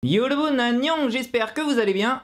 Yo le bon Agnon, j'espère que vous allez bien.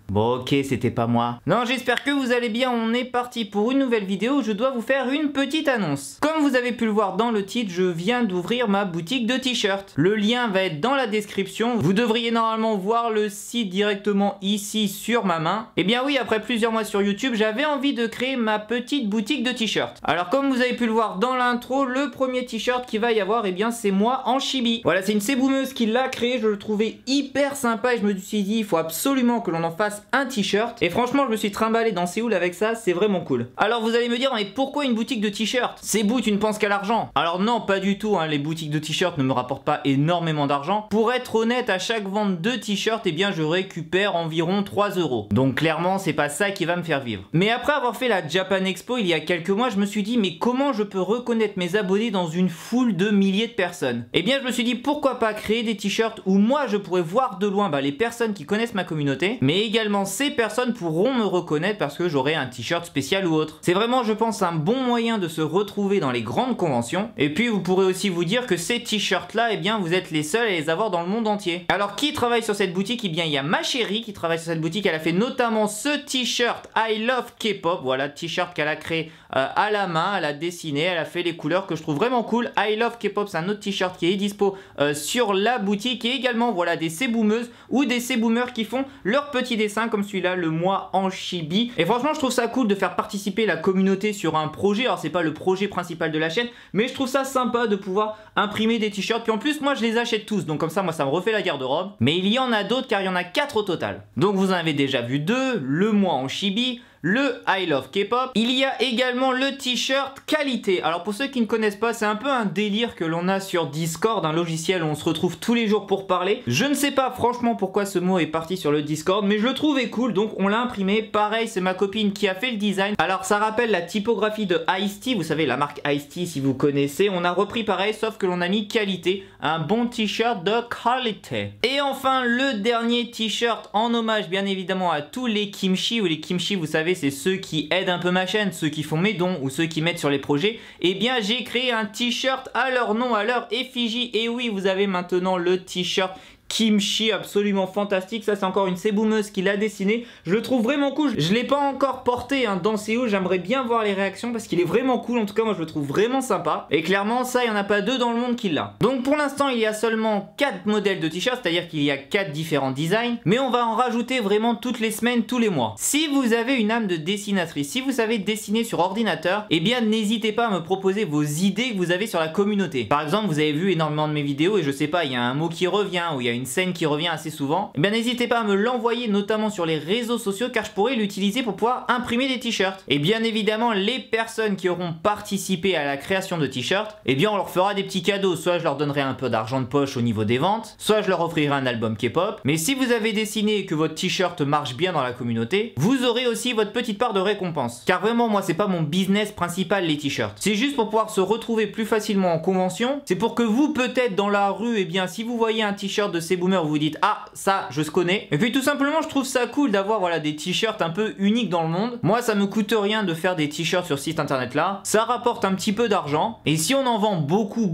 Bon ok, c'était pas moi. Non, j'espère que vous allez bien, on est parti pour une nouvelle vidéo où je dois vous faire une petite annonce. Comme vous avez pu le voir dans le titre, je viens d'ouvrir ma boutique de t-shirts. Le lien va être dans la description. Vous devriez normalement voir le site directement ici sur ma main. Et bien oui, après plusieurs mois sur YouTube, j'avais envie de créer ma petite boutique de t-shirts. Alors comme vous avez pu le voir dans l'intro, le premier t-shirt qu'il va y avoir, et bien c'est moi en chibi. Voilà, c'est une Seboumeuse qui l'a créé, je le trouvais hyper sympa et je me suis dit, il faut absolument que l'on en fasse un t-shirt. Et franchement, je me suis trimballé dans Séoul avec ça, c'est vraiment cool. Alors vous allez me dire, mais pourquoi une boutique de t-shirts? C'est beau, tu ne penses qu'à l'argent. Alors non, pas du tout, hein, les boutiques de t-shirts ne me rapportent pas énormément d'argent. Pour être honnête, à chaque vente de t-shirts, eh bien je récupère environ 3 €. Donc clairement, c'est pas ça qui va me faire vivre. Mais après avoir fait la Japan Expo il y a quelques mois, je me suis dit, mais comment je peux reconnaître mes abonnés dans une foule de milliers de personnes? Eh bien je me suis dit, pourquoi pas créer des t-shirts où moi je pourrais voir de loin les personnes qui connaissent ma communauté, mais également ces personnes pourront me reconnaître parce que j'aurai un t-shirt spécial ou autre. C'est vraiment, je pense, un bon moyen de se retrouver dans les grandes conventions. Et puis vous pourrez aussi vous dire que ces t-shirts là, eh bien vous êtes les seuls à les avoir dans le monde entier. Alors qui travaille sur cette boutique? Eh bien il y a ma chérie qui travaille sur cette boutique. Elle a fait notamment ce t-shirt I Love K-pop. Voilà, t-shirt qu'elle a créé à la main, elle a dessiné, elle a fait les couleurs que je trouve vraiment cool. I Love K-pop, c'est un autre t-shirt qui est dispo sur la boutique. Et également voilà des Seboumeuses ou des Seboomers qui font leurs petits dessins comme celui-là, le moi en chibi. Et franchement je trouve ça cool de faire participer la communauté sur un projet. Alors c'est pas le projet principal de la chaîne, mais je trouve ça sympa de pouvoir imprimer des t-shirts. Puis en plus moi je les achète tous, donc comme ça moi ça me refait la garde-robe. Mais il y en a d'autres car il y en a 4 au total. Donc vous en avez déjà vu 2, le moi en chibi, le I Love K-pop. Il y a également le t-shirt qualité. Alors pour ceux qui ne connaissent pas, c'est un peu un délire que l'on a sur Discord, un logiciel où on se retrouve tous les jours pour parler. Je ne sais pas franchement pourquoi ce mot est parti sur le Discord, mais je le trouvais cool, donc on l'a imprimé. Pareil, c'est ma copine qui a fait le design. Alors ça rappelle la typographie de Ice-T, vous savez la marque Ice-T si vous connaissez. On a repris pareil, sauf que l'on a mis qualité, un bon t-shirt de qualité. Et enfin le dernier t-shirt en hommage bien évidemment à tous les kimchi, ou les kimchi vous savez c'est ceux qui aident un peu ma chaîne, ceux qui font mes dons ou ceux qui m'aident sur les projets. Et bien j'ai créé un t-shirt à leur nom, à leur effigie. Et oui, vous avez maintenant le t-shirt Kimchi, absolument fantastique. Ça c'est encore une Seboumeuse qui l'a dessiné. Je le trouve vraiment cool. Je l'ai pas encore porté dans Séoul. J'aimerais bien voir les réactions parce qu'il est vraiment cool. En tout cas moi je le trouve vraiment sympa. Et clairement ça il n'y en a pas 2 dans le monde qui l'a. Donc pour l'instant il y a seulement 4 modèles de t-shirts, c'est-à-dire qu'il y a 4 différents designs. Mais on va en rajouter vraiment toutes les semaines, tous les mois. Si vous avez une âme de dessinatrice, si vous savez dessiner sur ordinateur, eh bien n'hésitez pas à me proposer vos idées que vous avez sur la communauté. Par exemple vous avez vu énormément de mes vidéos et je sais pas, il y a un mot qui revient ou il y a une scène qui revient assez souvent, eh bien n'hésitez pas à me l'envoyer notamment sur les réseaux sociaux car je pourrais l'utiliser pour pouvoir imprimer des t-shirts. Et bien évidemment les personnes qui auront participé à la création de t-shirts, eh bien on leur fera des petits cadeaux, soit je leur donnerai un peu d'argent de poche au niveau des ventes, soit je leur offrirai un album K-pop. Mais si vous avez dessiné et que votre t-shirt marche bien dans la communauté, vous aurez aussi votre petite part de récompense. Car vraiment moi c'est pas mon business principal les t-shirts, c'est juste pour pouvoir se retrouver plus facilement en convention. C'est pour que vous peut-être dans la rue, eh bien si vous voyez un t-shirt de Seboumer, vous dites ah ça je connais. Et puis tout simplement je trouve ça cool d'avoir voilà des t-shirts un peu uniques dans le monde. Moi ça me coûte rien de faire des t-shirts sur ce site internet là, ça rapporte un petit peu d'argent et si on en vend beaucoup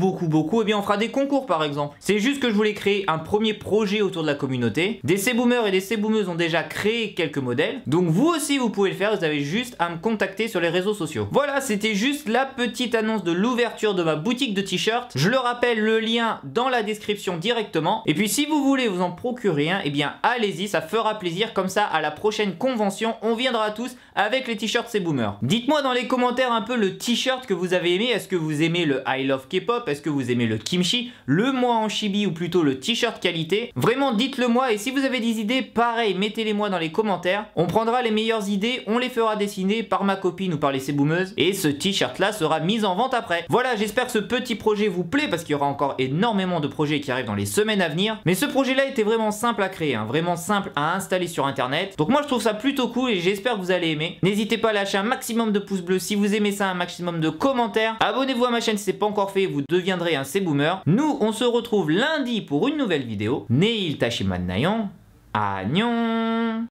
eh bien on fera des concours par exemple. C'est juste que je voulais créer un premier projet autour de la communauté. Des Seboomers et des Seboomeuses ont déjà créé quelques modèles, donc vous aussi vous pouvez le faire, vous avez juste à me contacter sur les réseaux sociaux. Voilà, c'était juste la petite annonce de l'ouverture de ma boutique de t-shirts. Je le rappelle, le lien dans la description directement. Et puis si vous voulez vous en procurer un, eh bien allez-y, ça fera plaisir. Comme ça à la prochaine convention on viendra tous avec les t-shirts Seboumer. Dites-moi dans les commentaires un peu le t-shirt que vous avez aimé. Est-ce que vous aimez le I Love K-pop? Est-ce que vous aimez le kimchi, le moi en chibi ou plutôt le t-shirt qualité? Vraiment dites-le moi, et si vous avez des idées pareil mettez-les moi dans les commentaires. On prendra les meilleures idées, on les fera dessiner par ma copine ou par les Seboumeuses et ce t-shirt là sera mis en vente après. Voilà, j'espère que ce petit projet vous plaît parce qu'il y aura encore énormément de projets qui arrivent dans les semaines à venir. Mais ce projet là était vraiment simple à créer, hein, vraiment simple à installer sur internet. Donc moi je trouve ça plutôt cool et j'espère que vous allez aimer. N'hésitez pas à lâcher un maximum de pouces bleus si vous aimez ça, un maximum de commentaires. Abonnez-vous à ma chaîne si ce n'est pas encore fait, vous deviendrez un Seboumer. Nous on se retrouve lundi pour une nouvelle vidéo. Neil Tashiman Nayon. Agnon.